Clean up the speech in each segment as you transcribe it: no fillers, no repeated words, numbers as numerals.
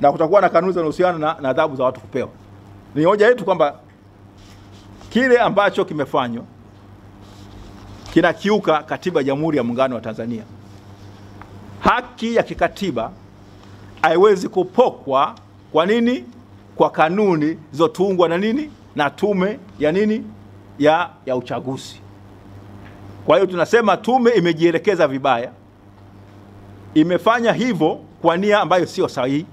na kutakuwa na kanuni zinazohusiana na adhabu za watu kupewa. Ni hoja yetu kwamba kile ambacho kimefanywa kinakiuka katiba ya Jamhuri ya Muungano wa Tanzania. Haki ya kikatiba haiwezi kupokwa. Kwa nini? Kwa kanuni zilizotungwa na nini? Na tume ya nini? Ya uchaguzi. Kwa hiyo tunasema tume imejielekeza vibaya. Imefanya hivyo kwa nia ambayo sio sahihi,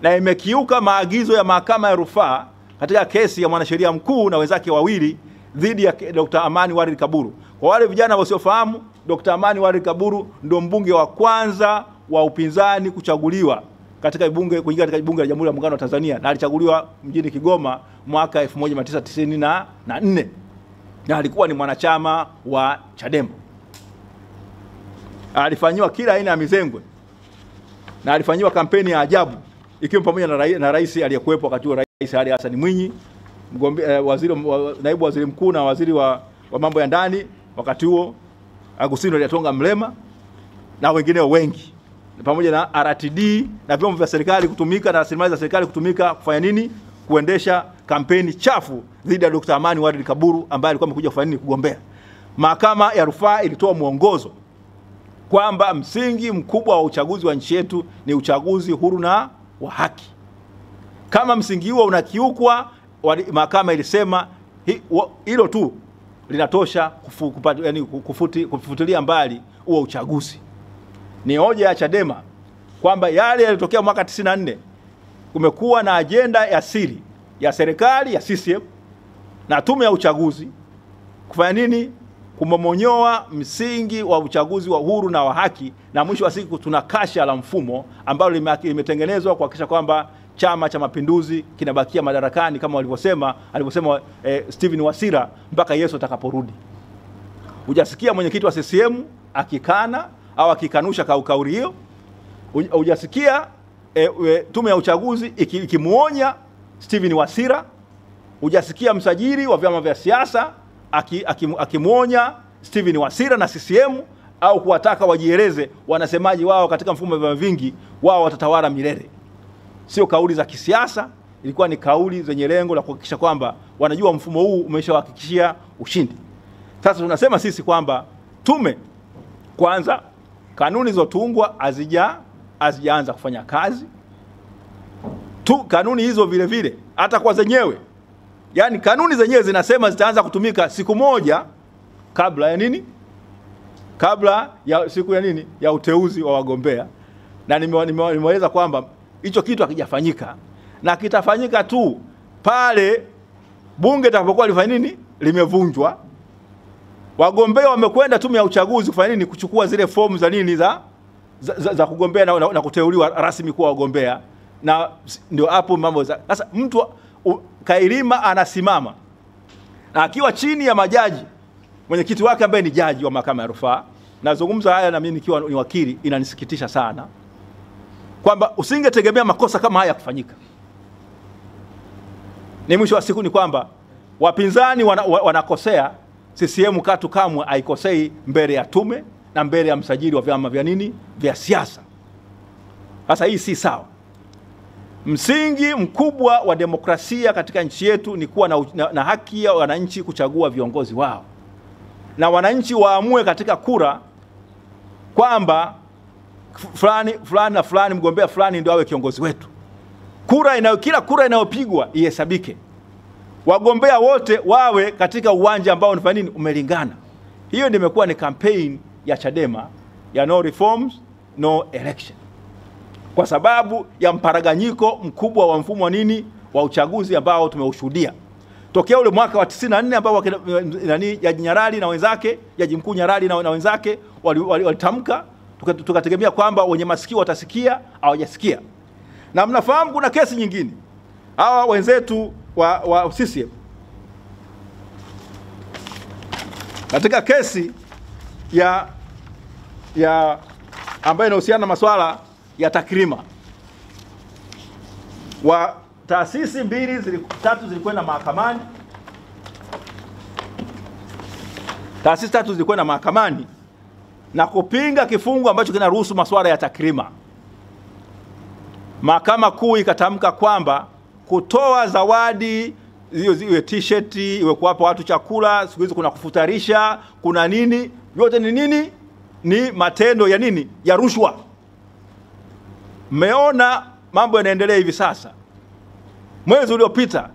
na imekiuka maagizo ya Mahakama ya Rufaa katika kesi ya mwanasheria mkuu na wenzake wawili dhidi ya Dr. Amani Waridi Kaburu. Kwa wale vijana wasiofahamu, Dr. Amani Waridi Kaburu ndio mbunge wa kwanza wa upinzani kuchaguliwa katika bunge la Jamhuri ya Muungano wa Tanzania, na alichaguliwa mjini Kigoma mwaka 1994, na alikuwa ni mwanachama wa Chadema. Alifanywa kila aina ya mizengwe na alifanywa kampeni ya ajabu, ikiwa pamoja na rais aliyekuwepo wakati wa Rais Ali Hassan Mwinyi, naibu waziri mkuu na waziri wa mambo ya ndani wakati huo Agustino Lyatonga Mrema na wengineo wengi, pamoja na RTD na vyombo vya serikali kutumika na rasilimali za serikali kutumika kufanya nini? Kuendesha kampeni chafu dhidi ya Dr. Amani Waridi Kaburu ambaye alikuwa amekuja kufanya nini? Kugombea. Mahakama ya Rufaa ilitoa mwongozo kwamba msingi mkubwa wa uchaguzi wa nchi yetu ni uchaguzi huru na wa haki. Kama msingi huo unakiukwa, mahakama ilisema hilo tu linatosha kufutilia mbali huo uchaguzi. Ni hoja ya Chadema kwamba yale yalitokea mwaka 94 kumekuwa na ajenda ya siri ya serikali ya CCM na tume ya uchaguzi kufanya nini? Kumomonyoa msingi wa uchaguzi wa huru na wa haki, na mwisho wa siku tuna kasha la mfumo ambalo limetengenezwa kuhakikisha kwamba Chama cha Mapinduzi kinabakia madarakani kama alivyosema Steven Wasira mpaka Yesu atakaporudi. Hujasikia mwenyekiti wa CCM akikana au akikanusha kauli hiyo. Hujasikia tume ya uchaguzi ikimuonya Steven Wasira. Hujasikia msajili wa vyama vya siasa akimuonya Steven Wasira na CCM au kuwataka wajieleze wanasemaji wao katika mfumo wa vyama vingi, wao watatawala milele. Sio kauli za kisiasa, ilikuwa ni kauli zenye lengo la kuhakikisha kwamba wanajua mfumo huu umeshawahakikishia ushindi. Sasa tunasema sisi kwamba tume kwanza, kanuni zilizotungwa hazijaanza kufanya kazi. Kanuni hizo vile vile hata kwa zenyewe, yani kanuni zenyewe zinasema zitaanza kutumika siku moja kabla ya nini? Kabla ya siku ya nini? Ya uteuzi wa wagombea. Na nimeeleza kwamba hicho kitu hakijafanyika, na kitafanyika tu pale bunge litakapokuwa lifanya nini? Limevunjwa. Wagombea wamekwenda tume ya uchaguzi kufanya nini? Kuchukua zile fomu za nini za kugombea na kuteuliwa rasmi kuwa wagombea. Na ndio hapo mambo sasa mtu Kailima anasimama na akiwa chini ya majaji, mwenyekiti wake ambaye ni jaji wa Mahakama ya Rufaa. Nazungumza haya na mimi nikiwa ni wakili, inanisikitisha sana kwamba usingetegemea makosa kama haya kufanyika. Ni mwisho wa siku ni kwamba wapinzani wanakosea, CCM katu kamwe haikosei mbele ya tume na mbele ya msajili wa vyama vya nini? Vya siasa. Sasa hii si sawa. Msingi mkubwa wa demokrasia katika nchi yetu ni kuwa na haki ya wananchi kuchagua viongozi wao, na wananchi waamue katika kura kwamba fulani na fulani, mgombea fulani ndio awe kiongozi wetu. Kila kura inayopigwa ihesabike, wagombea wote wawe katika uwanja ambao ni nini? Umelingana. Hiyo ndio imekuwa ni campaign ya Chadema ya no reforms no election, kwa sababu ya mparaganyiko mkubwa wa mfumo wa nini? Wa uchaguzi ambao tumeushuhudia tokea ule mwaka wa 94 ambao Jaji Nyalali na wenzake, Jaji Mkuu Nyalali na wenzake walitamka, tukategemea kwamba wenye masikio watasikia, hawajasikia. Na mnafahamu kuna kesi nyingine. Hawa wenzetu wa CCM katika kesi ya ambayo inahusiana na masuala ya takrima, wa taasisi tatu zilikwenda mahakamani. Taasisi tatu zilikwenda mahakamani na kupinga kifungu ambacho kinaruhusu masuala ya takrima. Mahakama Kuu ikatamka kwamba kutoa zawadi iwe t-shirt, iwe kuwapa watu chakula, siku hizo kuna kufutarisha, kuna nini, yote ni nini? Ni matendo ya nini? Ya rushwa. Mmeona mambo yanaendelea hivi sasa. Mwezi uliopita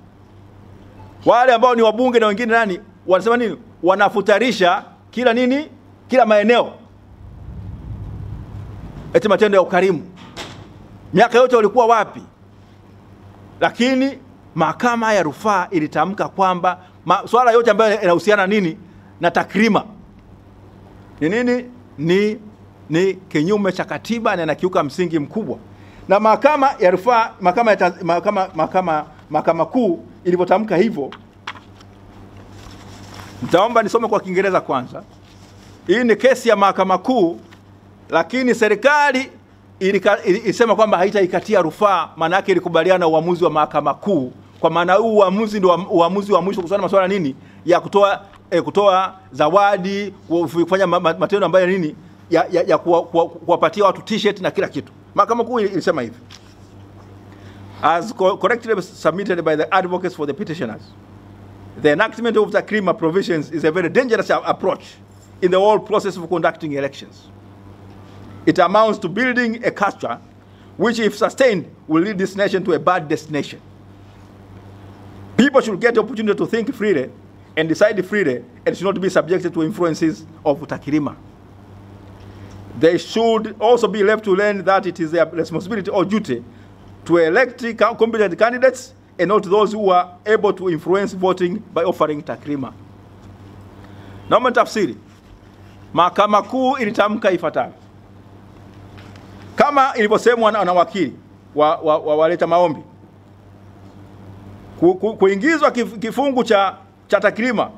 wale ambao ni wabunge na wengine nani wanasema nini? Wanafutarisha kila nini? Kila maeneo. Eti matendo ya ukarimu. Miaka yote walikuwa wapi? Lakini mahakama ya rufaa ilitamka kwamba swala yote ambayo yanahusiana nini na takrima ni nini? Ni kinyume cha katiba na inakiuka msingi mkubwa. Na mahakama ya rufaa, mahakama kuu ilipotamka hivyo, nitaomba nisome kwa Kiingereza kwanza. Hii ni kesi ya mahakama kuu, lakini serikali ilisema kwamba haitaikatia rufaa, maana yake ilikubaliana na uamuzi wa mahakama kuu. Kwa maana huu uamuzi ndio uamuzi wa mwisho kuhusiana na masuala nini ya kutoa zawadi, kufanya matendo ambayo nini ya kuwapatia watu t-shirt na kila kitu. Mahakama Kuu ilisema hivi: as correctly submitted by the advocates for the petitioners, the enactment of the takrima provisions is a very dangerous approach in the whole process of conducting elections. It amounts to building a culture which, if sustained, will lead this nation to a bad destination. People should get the opportunity to think freely and decide freely, and should not be subjected to influences of takrima. They should also be left to learn that it is their responsibility or duty to elect competent candidates and not those who are able to influence voting by offering takrima. Naomba tafsiri. Mahakama Kuu ilitamka ifuatayo: kama ilivyosemwa na wakili waleta maombi, kuingizwa kifungu cha takrima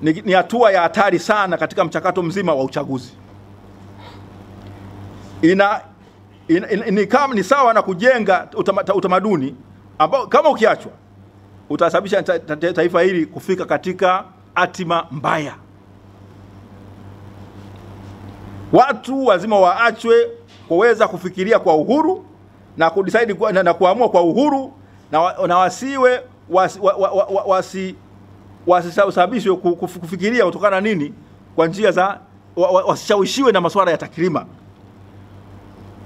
ni hatua ya hatari sana katika mchakato mzima wa uchaguzi. Ni sawa na kujenga utamaduni ambao kama ukiachwa utasababisha taifa hili kufika katika hatima mbaya. Watu lazima waachwe kuweza kufikiria kwa uhuru na kudecide na kuamua kwa uhuru, na wasiwe wasisababishwe kufikiria kutokana nini kwa njia za wasishawishiwe na masuala ya takrima.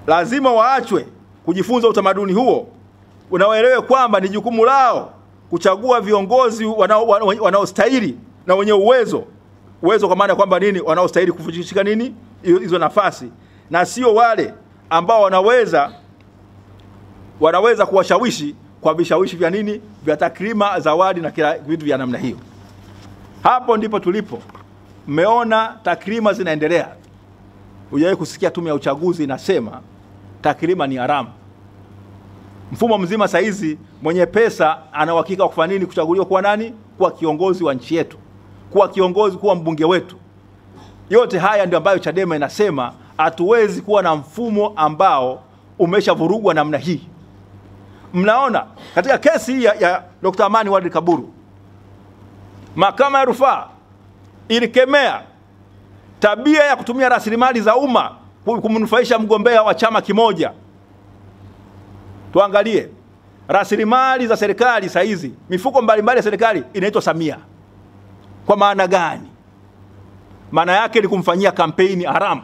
Lazima waachwe kujifunza utamaduni huo, unaoelewe kwamba ni jukumu lao kuchagua viongozi wanaostahili na wenye uwezo kwa maana kwamba nini wanaostahili kushika nini hizo nafasi, na sio wale ambao wanaweza kuwashawishi kwa vishawishi vya nini vya takrima, zawadi na kila vitu vya namna hiyo. Hapo ndipo tulipo. Mmeona takrima zinaendelea. Hujawahi kusikia tume ya uchaguzi inasema takrima ni haramu. Mfumo mzima saizi mwenye pesa ana uhakika kufanya nini? Kuchaguliwa kuwa nani? Kuwa kiongozi wa nchi yetu, kuwa kiongozi, kuwa mbunge wetu. Yote haya ndio ambayo Chadema inasema hatuwezi kuwa na mfumo ambao umeshavurugwa namna hii. Mnaona katika kesi hii ya Dr. Amani Walid Kaburu, mahakama ya rufaa ilikemea tabia ya kutumia rasilimali za umma kumnufaisha mgombea wa chama kimoja. Tuangalie rasilimali za serikali saizi, mifuko mbalimbali ya serikali inaitwa Samia. Kwa maana gani? Maana yake ni kumfanyia kampeni haramu.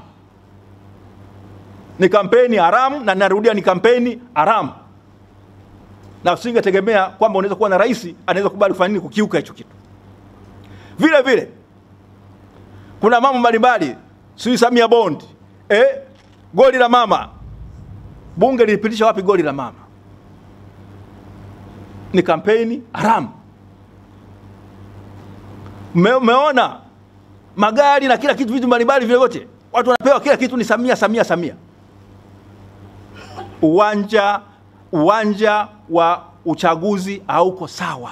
Ni kampeni haramu, na narudia ni kampeni haramu. Na usingetegemea kwamba unaweza kuwa na rais anaweza kubali kufanya nini kukiuka hicho kitu. Vile vile kuna mambo mbalimbali, si Samia Bond, goli la mama. Bunge lilipitisha wapi goli la mama? Ni kampeni haramu. Umeona magari na kila kitu, vitu mbalimbali vile vyote watu wanapewa kila kitu ni Samia Samia Samia. Uwanja wa uchaguzi hauko sawa.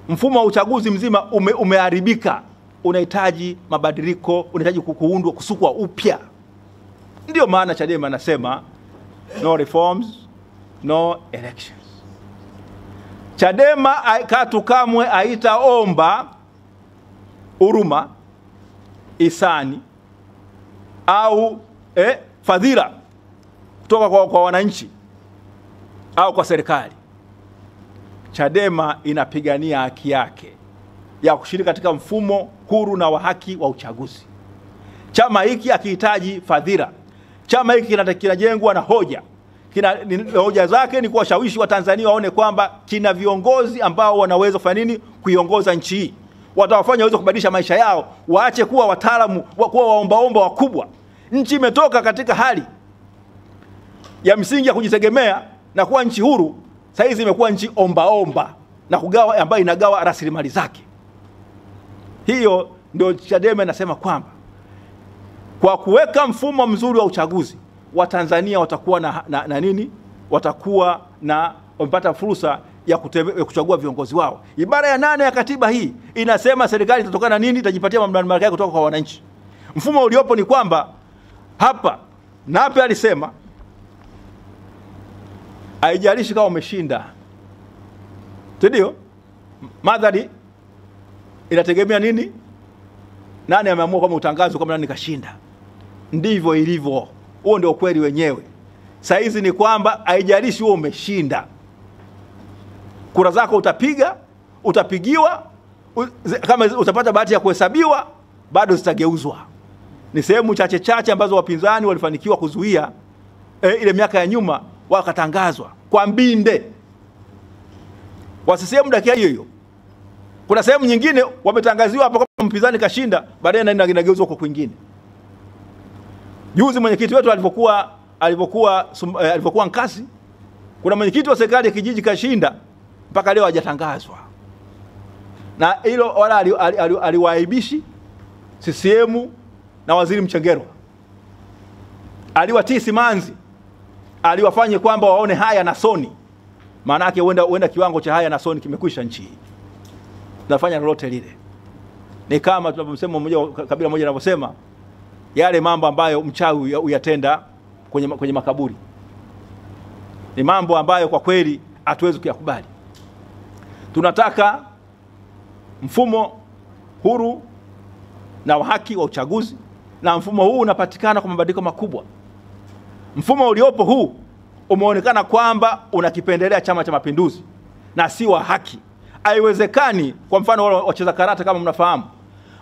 Mfumo wa uchaguzi mzima umeharibika. Unahitaji mabadiliko, unahitaji kuundwa, kusukwa upya. Ndio maana Chadema anasema no reforms, no elections. Chadema katu kamwe haitaomba huruma, isani au fadhila kutoka kwa wananchi au kwa serikali, Chadema inapigania haki yake ya kushiriki katika mfumo huru na wa haki wa uchaguzi. Chama hiki hakihitaji fadhila. Chama hiki kinajengwa na hoja. Hoja zake ni kuwashawishi wa Tanzania waone kwamba kina viongozi ambao wanaweza kufanya nini kuiongoza nchi hii. Watawafanya waweze kubadilisha maisha yao, waache kuwa wataalamu, kuwa waombaomba wakubwa. Nchi imetoka katika hali ya msingi ya kujitegemea na kuwa nchi huru, sasa hizi imekuwa nchi ombaomba na kugawa, ambayo inagawa rasilimali zake. Hiyo ndio Chadema inasema kwamba kwa kuweka mfumo mzuri wa uchaguzi, Watanzania watakuwa na nini? Watakuwa na wamepata fursa ya kuchagua viongozi wao. Ibara ya 8 ya katiba hii inasema serikali itatokana nini? Itajipatia mamlaka yake kutoka kwa wananchi. Mfumo uliopo ni kwamba hapa Nape alisema haijalishi kama umeshinda. Ndio? Madhari inategemea nini? Nani ameamua kama utangazo kama nani kashinda. Ndivyo ilivyo. Huo ndio kweli wenyewe. Saizi ni kwamba haijalishi wewe umeshinda. Kura zako utapiga, utapigiwa, kama utapata bahati ya kuhesabiwa, bado zitageuzwa. Ni sehemu chache ambazo wapinzani walifanikiwa kuzuia ile miaka ya nyuma, wakatangazwa kwa mbinde. Wasisehemu dakika hiyo. Kuna sehemu nyingine wametangaziwa hapa kama mpinzani kashinda, baadaye naenda inageuzwa kwa kwingine. Juzi mwenyekiti wetu alipokuwa Nkasi, kuna mwenyekiti wa serikali ya kijiji kashinda, mpaka leo hajatangazwa. Na hilo wala aliwaibishi CCM na Waziri Mchengerwa. Aliwatii simanzi, aliwafanye kwamba waone haya na soni. Maana yake huenda kiwango cha haya na soni kimekwisha nchi hii. Tunafanya lolote lile. Ni kama tunaposema kabila moja linavyosema, yale mambo ambayo mchawi uyatenda kwenye makaburi. Ni mambo ambayo kwa kweli hatuwezi kuyakubali. Tunataka mfumo huru na wa haki wa uchaguzi, na mfumo huu unapatikana kwa mabadiliko makubwa. Mfumo uliopo huu umeonekana kwamba unakipendelea Chama cha Mapinduzi na si wa haki. Haiwezekani, kwa mfano wale wacheza karata kama mnafahamu,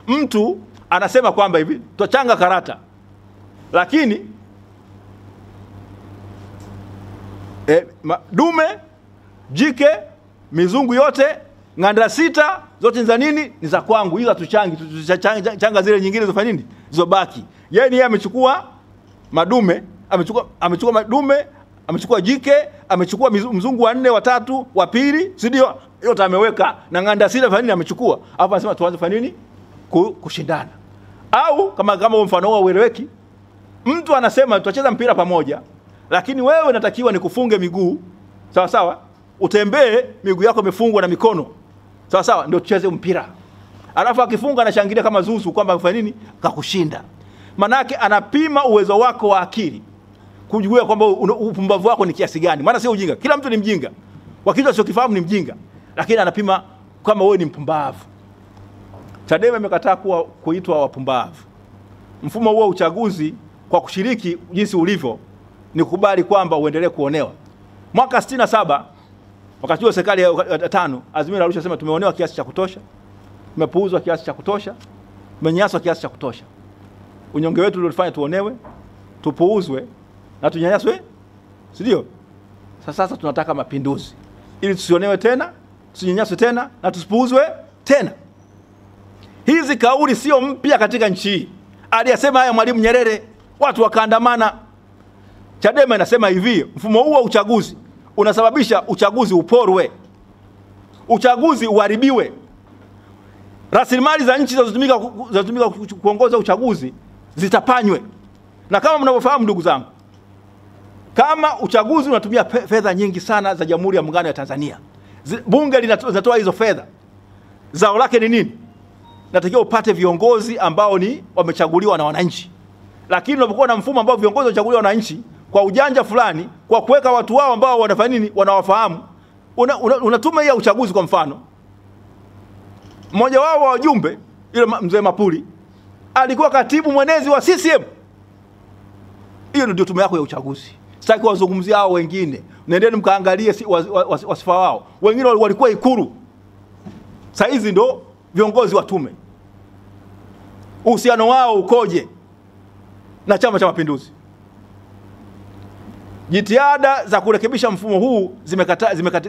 mtu anasema kwamba hivi tutachanga karata, lakini dume, jike, mizungu yote, nganda 6 zote za nini? Ni za kwangu. Hizo tuchangi, tutachanga zile nyingine zofanya nini? Zobaki. Yeye amechukua madume, amechukua madume, amechukua jike, amechukua mzungu wa 4, wa 3, wa 2, si ndio? Yote ameweka, na nganda 6 fanya nini amechukua. Hapo anasema tuanze fanya nini? Kushindana. Au kama mfano wao ueleweki, mtu anasema tutacheza mpira pamoja, lakini wewe unatakiwa nikufunge miguu, sawa sawa, utembee miguu yako imefungwa na mikono, sawa sawa, ndio tucheze mpira. Alafu akifunga anashangilia kama zuzu kwamba amefanya nini? Kakushinda. Manake anapima uwezo wako wa akili, kujua kwamba upumbavu wako ni kiasi gani. Maana sio ujinga, kila mtu ni mjinga, wakati usiyokifahamu ni mjinga, lakini anapima kama wewe ni mpumbavu. Chadema imekataa kuitwa wapumbavu. Mfumo huo uchaguzi kwa kushiriki jinsi ulivyo ni kubali kwamba uendelee kuonewa. Mwaka 67 wakati wa serikali ya 5, Azimio la Arusha sema tumeonewa kiasi cha kutosha, tumepuuzwa kiasi cha kutosha, tumenyanyaswa kiasi cha kutosha. Unyonge wetu uliofanya tuonewe, tupuuzwe na tunyanyaswe, si ndio? Sasa tunataka mapinduzi ili tusionewe tena, tusinyanyaswe tena na tusipuuzwe tena. Hizi kauli sio mpya katika nchi hii. Aliyasema haya Mwalimu Nyerere, watu wakaandamana. Chadema inasema hivi, mfumo huu wa uchaguzi unasababisha uchaguzi uporwe, uchaguzi uharibiwe, rasilimali za nchi zinazotumika kuongoza uchaguzi zitapanywe. Na kama mnavyofahamu ndugu zangu, kama uchaguzi unatumia fedha nyingi sana za Jamhuri ya Muungano wa Tanzania, bunge linatoa hizo fedha, zao lake ni nini? Natakiwa upate viongozi ambao ni wamechaguliwa na wananchi. Lakini unapokuwa na mfumo ambao viongozi wamechaguliwa na wananchi kwa ujanja fulani, kwa kuweka watu wao ambao wanafanya nini, wanawafahamu, unatuma ya uchaguzi. Kwa mfano, mmoja wao wa wajumbe, ile mzee Mapuli, alikuwa katibu mwenezi wa CCM. Hiyo ndio tume yako ya uchaguzi. Sitaki wazungumzia hao wengine. Nendeni mkaangalie wasifa wao. Wengine walikuwa Ikulu. Sasa hizi ndo viongozi wa tume. Uhusiano wao ukoje na Chama cha Mapinduzi? Jitihada za kurekebisha mfumo huu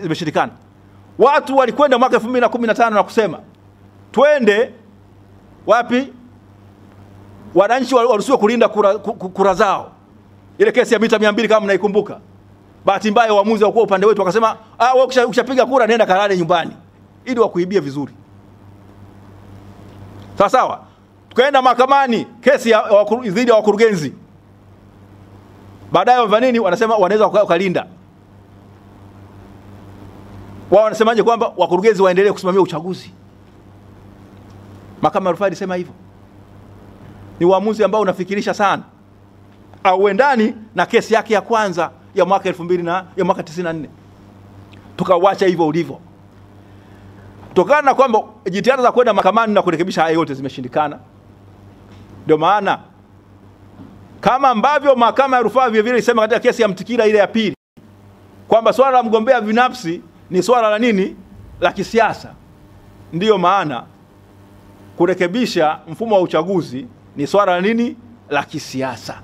zimeshirikana. Watu walikwenda mwaka 2015 na kusema twende wapi? Wananchi waruhusiwe kulinda kura zao. Ile kesi ya mita 200 kama mnaikumbuka. Bahati mbaya waamuzi wa upande wetu wakasema, wewe ukishapiga kura nenda kalale nyumbani, ili wakuibie vizuri. Sawa sawa. Tukaenda mahakamani, kesi dhidi ya wakurugenzi. Baadaye wanini wanasema wanaweza kulinda. Wao wanasemaje kwamba wakurugenzi waendelee kusimamia uchaguzi. Mahakama ya Rufaa ilisema hivyo. Ni uamuzi ambao unafikirisha sana. Auendani na kesi yake ya kwanza ya mwaka 94. Tukawacha hivyo ulivyo. Kutokana na kwamba jitihada za kwenda mahakamani na kurekebisha haya yote zimeshindikana. Ndio maana kama ambavyo Mahakama ya Rufaa vile vile ilisema katika kesi ya Mtikila ile ya pili kwamba swala la mgombea binafsi ni swala la nini? La kisiasa. Ndiyo maana kurekebisha mfumo wa uchaguzi ni swala la nini? La kisiasa.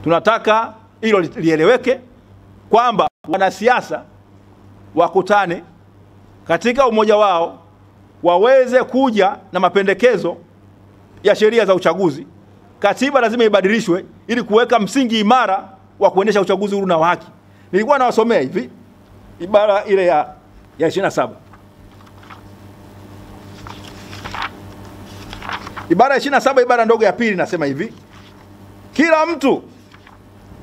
Tunataka hilo lieleweke kwamba wanasiasa wakutane katika umoja wao, waweze kuja na mapendekezo ya sheria za uchaguzi. Katiba lazima ibadilishwe ili kuweka msingi imara wa kuendesha uchaguzi huru na wa haki. Nilikuwa nawasomea hivi ibara ile ya 27. Ibara ya 27, ibara ndogo ya pili, nasema hivi: kila mtu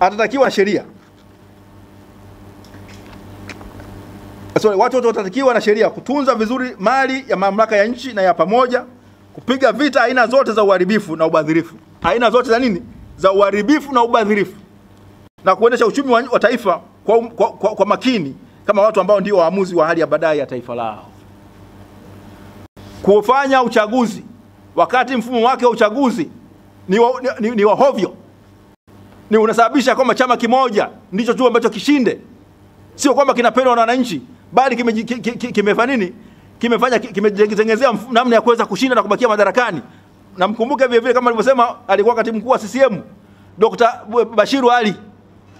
atatakiwa sheria. Watu wote watatakiwa na sheria kutunza vizuri mali ya mamlaka ya nchi na ya pamoja, kupiga vita aina zote za uharibifu na ubadhirifu. Aina zote za nini? Za uharibifu na ubadhirifu. Na kuendesha uchumi wa taifa kwa makini kama watu ambao ndio waamuzi wa hali ya baadaye ya taifa lao. Kufanya uchaguzi wakati mfumo wake wa uchaguzi ni wa hovyo, ni unasababisha kwamba chama kimoja ndicho tu ambacho kishinde. Sio kwamba kinapendwa na wananchi, bali kimefanya nini? Kimejitengezea namna ya kuweza kushinda na kubakia madarakani. Na mkumbuke vile vile kama alivyosema alikuwa katibu mkuu wa CCM Dr. Bashiru Ali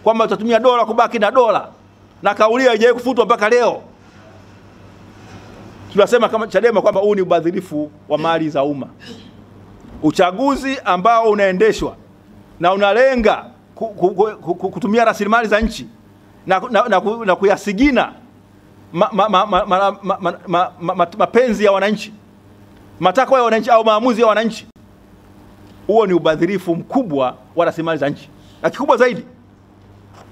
kwamba tutatumia dola kubaki na dola, na kauli haijawahi kufutwa mpaka leo. Tunasema kama Chadema kwamba huu ni ubadhirifu wa mali za umma. Uchaguzi ambao unaendeshwa na unalenga kutumia rasilimali za nchi na kuyasigina mapenzi ya wananchi, matakwa ya wananchi au maamuzi ya wananchi, huo ni ubadhirifu mkubwa wa rasilimali za nchi. Na kikubwa zaidi,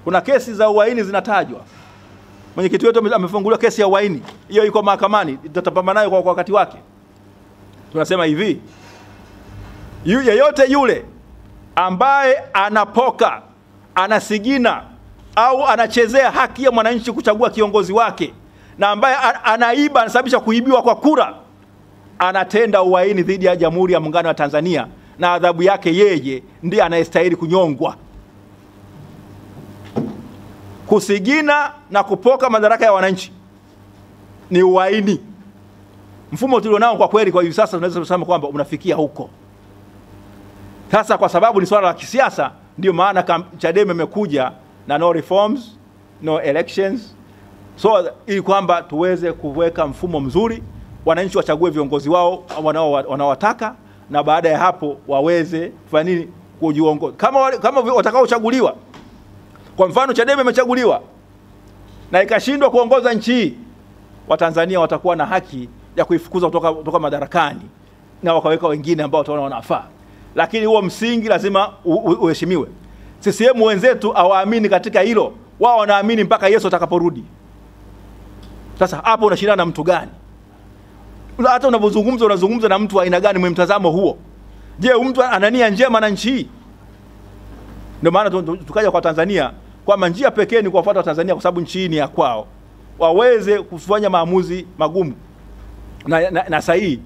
kuna kesi za uhaini zinatajwa. Mwenyekiti wetu amefunguliwa kesi ya uhaini. Hiyo iko mahakamani, tutatapambana nayo kwa wakati wake. Tunasema hivi: yeyote yule ambaye anapoka, anasigina au anachezea haki ya mwananchi kuchagua kiongozi wake, na ambaye anaiba, anasababisha kuibiwa kwa kura, anatenda uhaini dhidi ya Jamhuri ya Muungano wa Tanzania, na adhabu yake yeye ndiye anayestahili kunyongwa. Kusigina na kupoka madaraka ya wananchi ni uhaini. Mfumo tulionao kwa kweli kwa hivi sasa tunaweza kusema kwamba unafikia huko. Sasa kwa sababu ni swala la kisiasa, ndio maana Chadema imekuja na no reforms, no elections. So ili kwamba tuweze kuweka mfumo mzuri, wananchi wachague viongozi wao wanaowataka, na baada ya hapo waweze kufanya nini? Kujiongoza. Kama watakaochaguliwa, kwa mfano Chadema imechaguliwa na ikashindwa kuongoza nchi hii, Watanzania watakuwa na haki ya kuifukuza kutoka madarakani na wakaweka wengine ambao wataona wanafaa. Lakini huo msingi lazima uheshimiwe. CCM wenzetu hawaamini katika hilo. Wao wanaamini mpaka Yesu atakaporudi. Sasa hapo unashindana na mtu gani? Hata unazungumza na mtu wa aina gani mwenye mtazamo huo? Je, mtu ana nia njema na nchi hii? Ndio maana tukaja kwa Tanzania kwamba njia pekee ni kuwafuata Tanzania, kwa sababu nchi hii ni ya kwao. Waweze kufanya maamuzi magumu na sahihi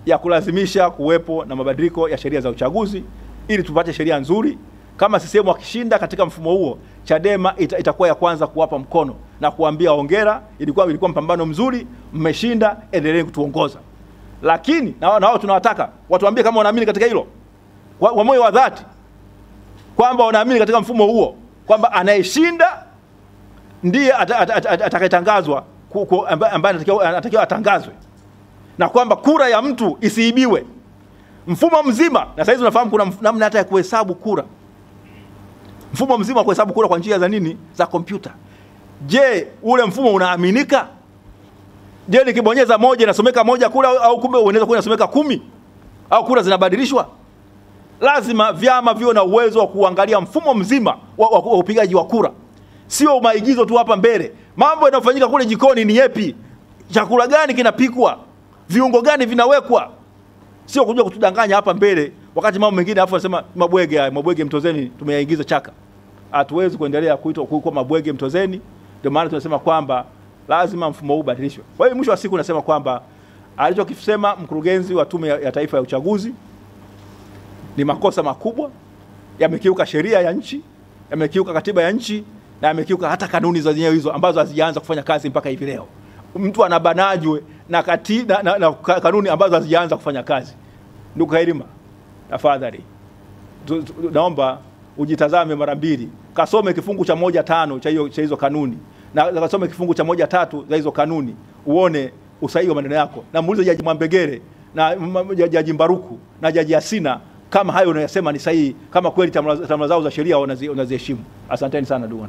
ya kulazimisha kuwepo na mabadiliko ya sheria za uchaguzi, ili tupate sheria nzuri Kama CCM wakishinda katika mfumo huo, Chadema itakuwa ya kwanza kuwapa mkono na kuambia hongera, ilikuwa mpambano mzuri, mmeshinda, endeleeni kutuongoza. Lakini na wao tunawataka watuambie kama wanaamini katika hilo kwa moyo wa dhati, kwamba wanaamini katika mfumo huo, kwamba anayeshinda ndiye atakayetangazwa, ambaye anatakiwa atangazwe, na kwamba kura ya mtu isiibiwe. Mfumo mzima, na sasa hizi unafahamu kuna namna hata ya kuhesabu kura. Mfumo mzima wa kuhesabu kura kwa njia za nini? Za kompyuta. Je, ule mfumo unaaminika? Je, nikibonyeza moja inasomeka moja kura, au kumbe unaweza kuwa inasomeka 10 au kura zinabadilishwa? Lazima vyama viwe na uwezo wa kuangalia mfumo mzima wa upigaji wa kura. Sio maigizo tu hapa mbele. Mambo yanayofanyika kule jikoni ni yapi? Chakula gani kinapikwa? Viungo gani vinawekwa? Sio kuja kutudanganya hapa mbele wakati mambo mengine afu anasema mabwege mtozeni tumeyaingiza chaka. Hatuwezi kuendelea kuitwa mabwege mtozeni. Ndio maana tunasema kwamba lazima mfumo huu ubadilishwe. Kwa hiyo mwisho wa siku nasema kwamba alichokisema mkurugenzi wa Tume ya Taifa ya Uchaguzi ni makosa makubwa, yamekiuka sheria ya nchi, yamekiuka katiba ya nchi, na yamekiuka hata kanuni za zenyewe hizo ambazo hazijaanza kufanya kazi mpaka hivi leo. Mtu anabanajwe na kanuni ambazo hazijaanza kufanya kazi. Ndugu Kairima, tafadhali naomba ujitazame mara mbili, kasome kifungu cha 1.5 cha hizo kanuni, na kasome kifungu cha 1.3 za hizo kanuni, uone usahihi wa maneno yako, na muulize Jaji Mwambegele na Jaji Mbaruku na Jaji Yasina kama hayo unayosema ni sahihi, kama kweli tamla zao za sheria wanaziheshimu. Asanteni sana ndugu.